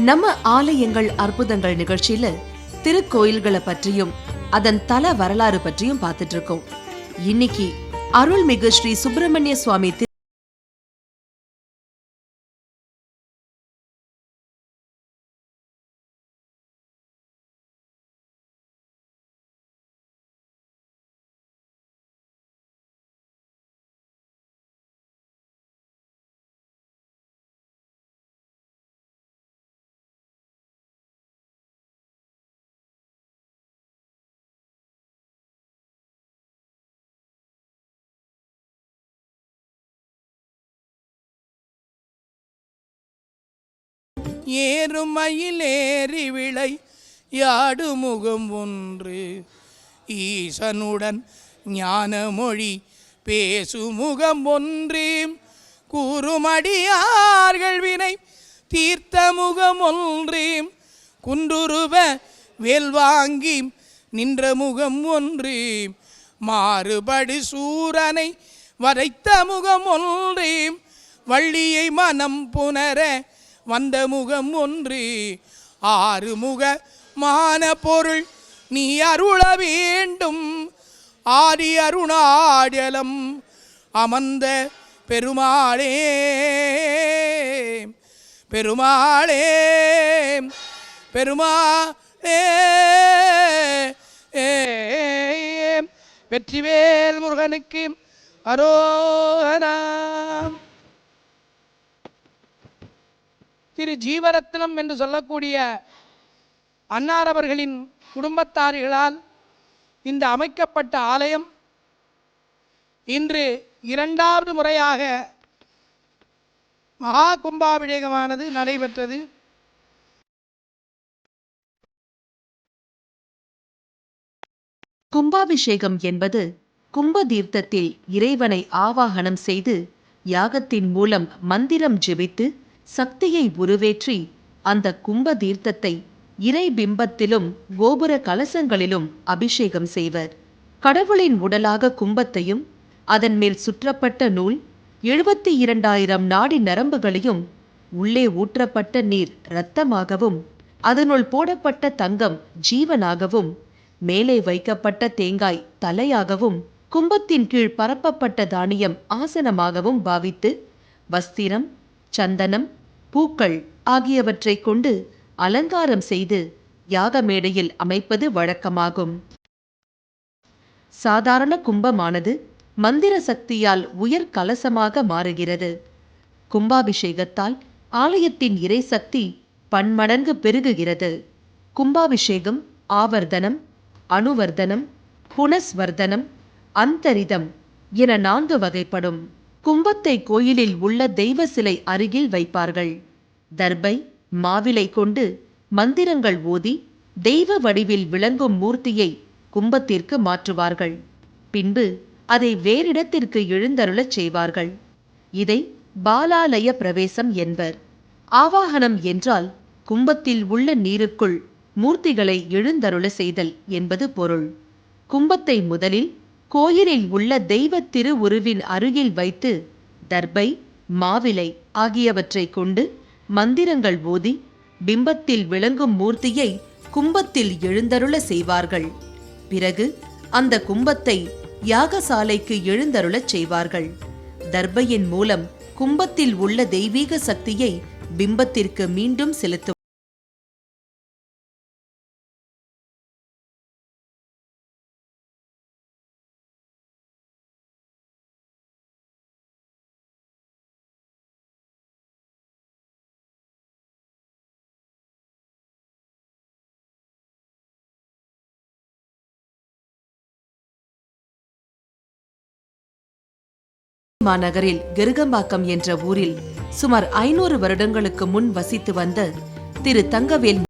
நம்ம ஆலயங்கள் அற்புதங்கள் நிகழ்ச்சியில திருக்கோயில்களை பற்றியும் அதன் தல வரலாறு பற்றியும் பார்த்துட்டு இருக்கோம். இன்னைக்கு அருள்மிகு ஸ்ரீ சுப்பிரமணிய சுவாமி ஏறுமயிலேறி விளை யாடுமுகம் ஒன்று ஈசனுடன் ஞானமொழி பேசுமுகம் ஒன்று கூறுமடியார்கள் வினை தீர்த்த முகம் ஒன்று குன்றுருவ வேல்வாங்கி நின்ற முகம் ஒன்று மாறுபடு சூரனை வரைத்த முகம் ஒன்று வள்ளியை மனம் புனர வந்த முகம் ஒன்று ஆறுமுக மான பொருள் நீ அருள வேண்டும் ஆதி அருணாடலம் அமர்ந்த பெருமாளே பெருமாளே பெருமாளே வெற்றிவேல் முருகனுக்கு அரோகரா. திரு ஜீவரத்னம் என்று சொல்லக்கூடிய அன்னார் அவர்களின் குடும்பத்தாரிகளால் இந்த அமைக்கப்பட்ட ஆலயம் இன்று இரண்டாவது முறையாக மகா கும்பாபிஷேகமானது நடைபெற்றது. கும்பாபிஷேகம் என்பது கும்ப தீர்த்தத்தில் இறைவனை ஆவாகனம் செய்து யாகத்தின் மூலம் மந்திரம் ஜெபித்து சக்தியை உருவேற்றி அந்த கும்ப தீர்த்தத்தை இறை பிம்பத்திலும் கோபுர கலசங்களிலும் அபிஷேகம் செய்வர். கடவுளின் உடலாக கும்பத்தையும் அதன் மேல் சுற்றப்பட்ட நூல் 72,000 நாடி நரம்புகளையும் உள்ளே ஊற்றப்பட்ட நீர் இரத்தமாகவும் அதனுள் போடப்பட்ட தங்கம் ஜீவனாகவும் மேலே வைக்கப்பட்ட தேங்காய் தலையாகவும் கும்பத்தின் கீழ் பரப்பப்பட்ட தானியம் ஆசனமாகவும் பாவித்து வஸ்திரம் சந்தனம் பூக்கள் ஆகியவற்றை கொண்டு அலங்காரம் செய்து யாக மேடையில் அமைப்பது வழக்கமாகும். சாதாரண கும்பமானது மந்திர சக்தியால் உயர் கலசமாக மாறுகிறது. கும்பாபிஷேகத்தால் ஆலயத்தின் இறை சக்தி பன்மடங்கு பெருகுகிறது. கும்பாபிஷேகம் ஆவர்த்தனம், அனுவர்த்தனம், புனஸ்வர்த்தனம், அந்தரிதம் என 4 வகைப்படும். கும்பத்தை கோயிலில் உள்ள தெய்வ சிலை அருகில் வைப்பார்கள். தர்பை மாவிலை கொண்டு மந்திரங்கள் ஓதி தெய்வ வடிவில் விளங்கும் மூர்த்தியை கும்பத்திற்கு மாற்றுவார்கள். பின்பு அதை வேறிடத்திற்கு எழுந்தருளச் செய்வார்கள். இதை பாலாலய பிரவேசம் என்பர். ஆவாகனம் என்றால் கும்பத்தில் உள்ள நீருக்குள் மூர்த்திகளை எழுந்தருள செய்தல் என்பது பொருள். கும்பத்தை முதலில் கோயிலில் உள்ள தெய்வ திருவுருவின் அருகில் வைத்து தர்பை மாவிலை ஆகியவற்றை கொண்டு மந்திரங்கள் ஓதி பிம்பத்தில் விளங்கும் மூர்த்தியை கும்பத்தில் எழுந்தருள செய்வார்கள். பிறகு அந்த கும்பத்தை யாகசாலைக்கு எழுந்தருளச் செய்வார்கள். தர்பையின் மூலம் கும்பத்தில் உள்ள தெய்வீக சக்தியை பிம்பத்திற்கு மீண்டும் செலுத்துவார்கள். மாநகரில் கெருகம்பாக்கம் என்ற ஊரில் சுமார் 500 வருடங்களுக்கு முன் வசித்து வந்த திரு தங்கவேல்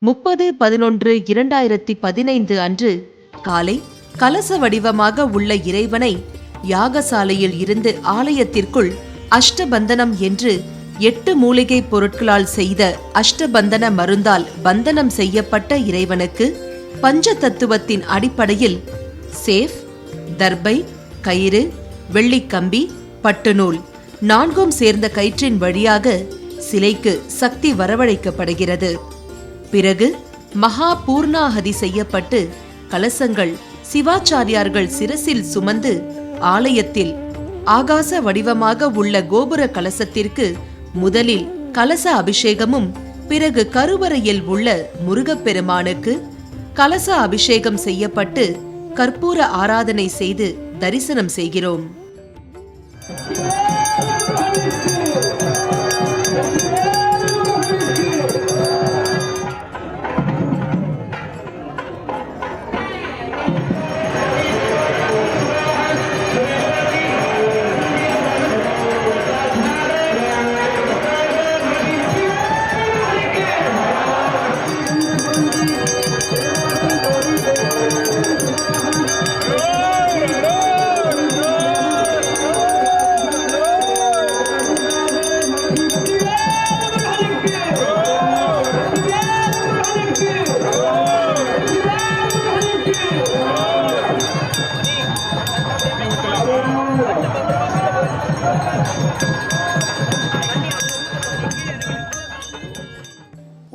30/11/2015 அன்று காலை கலச வடிவமாக உள்ள இறைவனை யாகசாலையில் இருந்து ஆலயத்திற்குள் அஷ்டபந்தனம் என்று 8 மூலிகை பொருட்களால் செய்த அஷ்டபந்தன மருந்தால் பந்தனம் செய்யப்பட்ட இறைவனுக்கு பஞ்ச தத்துவத்தின் அடிப்படையில் சேஃப், தர்பை, கயிறு, வெள்ளிக்கம்பி, பட்டுநூல் 4ம் சேர்ந்த கயிற்றின் வழியாக சிலைக்கு சக்தி வரவழைக்கப்படுகிறது. பிறகு மகா பூர்ணாகதி செய்யப்பட்டு கலசங்கள் சிவாச்சாரியார்கள் சிரசில் சுமந்து ஆலயத்தில் ஆகாச வடிவமாக உள்ள கோபுர கலசத்திற்கு முதலில் கலச அபிஷேகமும் பிறகு கருவறையில் உள்ள முருகப்பெருமானுக்கு கலச அபிஷேகம் செய்யப்பட்டு கற்பூர ஆராதனை செய்து தரிசனம் செய்கிறோம்.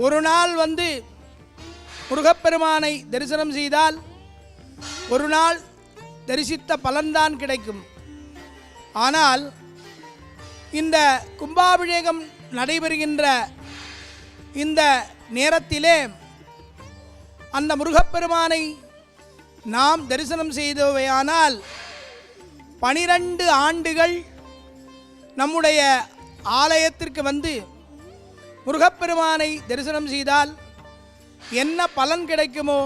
ஒரு நாள் முருகப்பெருமானை தரிசனம் செய்தால் ஒரு நாள் தரிசித்த பலன்தான் கிடைக்கும். ஆனால் இந்த கும்பாபிஷேகம் நடைபெறுகின்ற இந்த நேரத்திலே அந்த முருகப்பெருமானை நாம் தரிசனம் செய்தவையானால் 12 ஆண்டுகள் நம்முடைய ஆலயத்திற்கு வந்து முருகப்பெருமானை தரிசனம் செய்தால் என்ன பலன் கிடைக்குமோ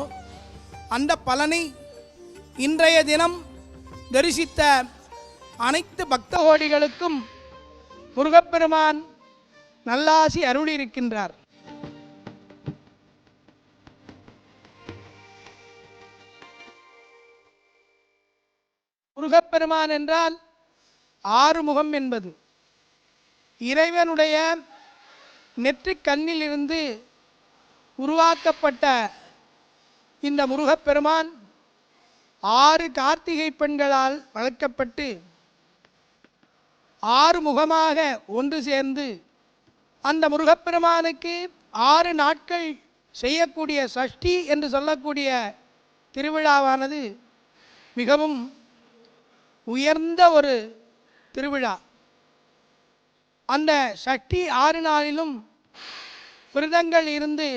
அந்த பலனை இன்றைய தினம் தரிசித்த அனைத்து பக்த கோடிகளுக்கும் முருகப்பெருமான் நல்லாசி அருளியிருக்கின்றார். முருகப்பெருமான் என்றால் ஆறுமுகம் என்பது இறைவனுடைய நெற்றிக் கண்ணிலிருந்து உருவாக்கப்பட்ட இந்த முருகப்பெருமான் 6 கார்த்திகை பெண்களால் வளர்க்கப்பட்டு 6 முகமாக ஒன்று சேர்ந்து அந்த முருகப்பெருமானுக்கு 6 நாட்கள் செய்யக்கூடிய சஷ்டி என்று சொல்லக்கூடிய திருவிழாவானது மிகவும் உயர்ந்த ஒரு திருவிழா. அந்த சஷ்டி 6 நாளிலும் விரதங்கள் இருந்து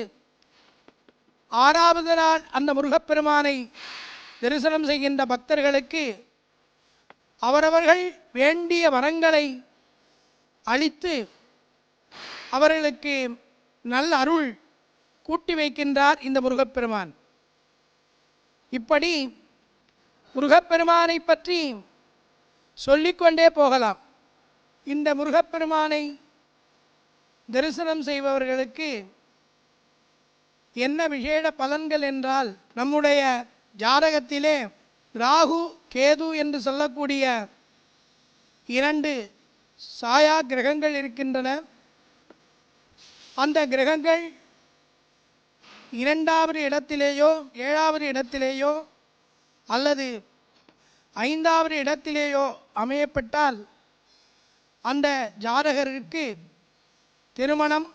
6வது நாள் அந்த முருகப்பெருமானை தரிசனம் செய்கின்ற பக்தர்களுக்கு அவரவர்கள் வேண்டிய வரங்களை அளித்து அவர்களுக்கு நல்ல அருள் கூட்டி வைக்கின்றார் இந்த முருகப்பெருமான். இப்படி முருகப்பெருமானை பற்றி சொல்லிக்கொண்டே போகலாம். இந்த முருகப்பெருமானை தரிசனம் செய்பவர்களுக்கு என்ன விசேட பலன்கள் என்றால், நம்முடைய ஜாதகத்திலே ராகு கேது என்று சொல்லக்கூடிய 2 சாயா கிரகங்கள் இருக்கின்றன. அந்த கிரகங்கள் 2வது இடத்திலேயோ 7வது இடத்திலேயோ அல்லது 5வது இடத்திலேயோ அமையப்பட்டால் அந்த ஜாதகருக்கு திருமணம்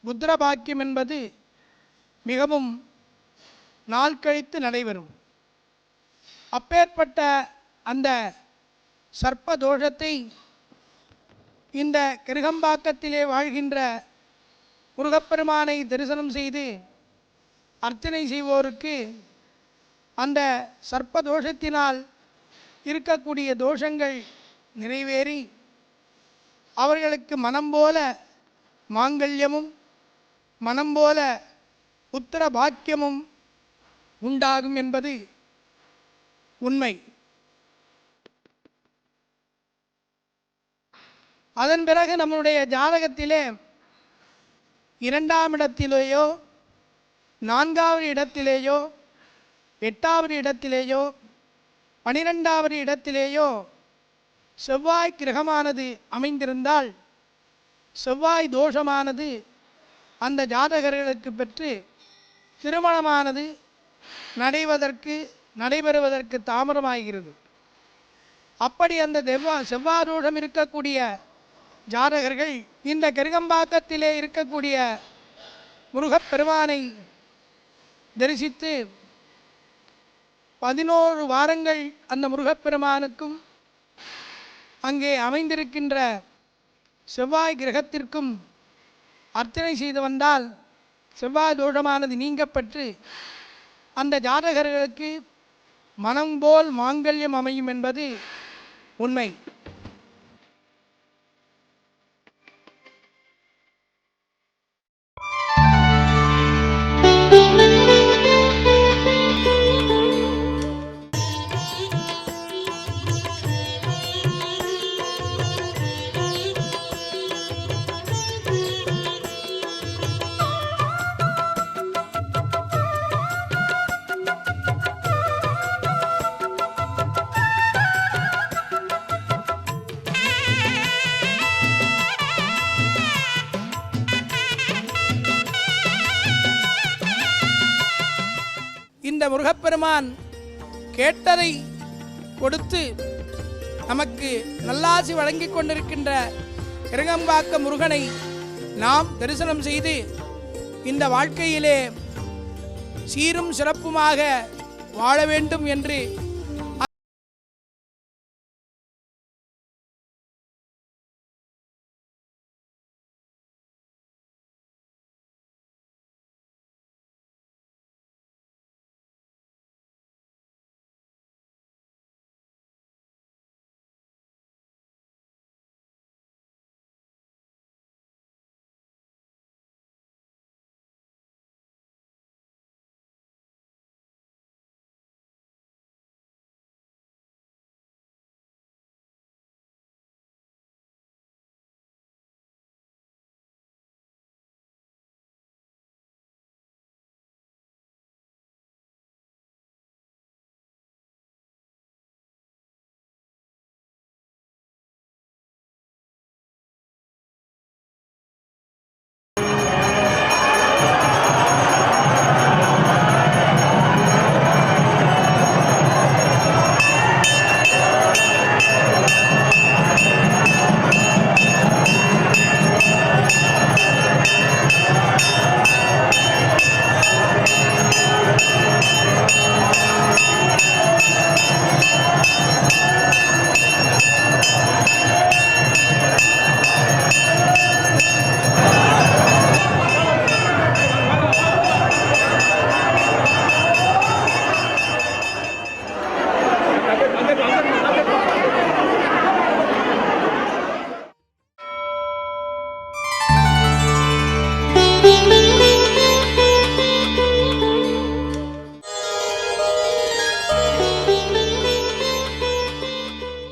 புத்திர பாக்கியம் என்பது மிகவும் நாள் கழித்து நடைபெறும். அப்பேற்பட்ட அந்த சர்ப்ப தோஷத்தை இந்த கிருகம்பாக்கத்திலே வாழ்கின்ற முருகப்பெருமானை தரிசனம் செய்து அர்ச்சனை செய்வோருக்கு அந்த சர்ப்ப தோஷத்தினால் இருக்கக்கூடிய தோஷங்கள் நிறைவேறி அவர்களுக்கு மனம் போல மாங்கல்யமும் மனம் போல புத்திர பாக்கியமும் உண்டாகும் என்பது உண்மை. அதன் பிறகு நம்முடைய ஜாதகத்திலே 2ஆம் இடத்திலேயோ 4வது இடத்திலேயோ 8வது இடத்திலேயோ 12வது இடத்திலேயோ செவ்வாய் கிரகமானது அமைந்திருந்தால் செவ்வாய் தோஷமானது அந்த ஜாதகர்களுக்கு பெற்று திருமணமானது நடைபெறுவதற்கு தாமதமாகிறது. அப்படி அந்த செவ்வாய் தோஷம் இருக்கக்கூடிய ஜாதகர்கள் இந்த கிருகம்பாக்கத்திலே இருக்கக்கூடிய முருகப்பெருமானை தரிசித்து 11 வாரங்கள் அந்த முருகப்பெருமானுக்கும் அங்கே அமைந்திருக்கின்ற செவ்வாய் கிரகத்திற்கும் அர்ச்சனை செய்து வந்தால் செவ்வாய் தோஷமானது நீங்கப்பட்டு அந்த ஜாதகர்களுக்கு மனம் போல் மாங்கல்யம் அமையும் என்பது உண்மை. இந்த முருகப்பெருமான் கேட்டதை கொடுத்து நமக்கு நல்லாசி வழங்கி கொண்டிருக்கின்ற கிருகம்பாக்க முருகனை நாம் தரிசனம் செய்து இந்த வாழ்க்கையிலே சீரும் சிறப்புமாக வாழ வேண்டும் என்று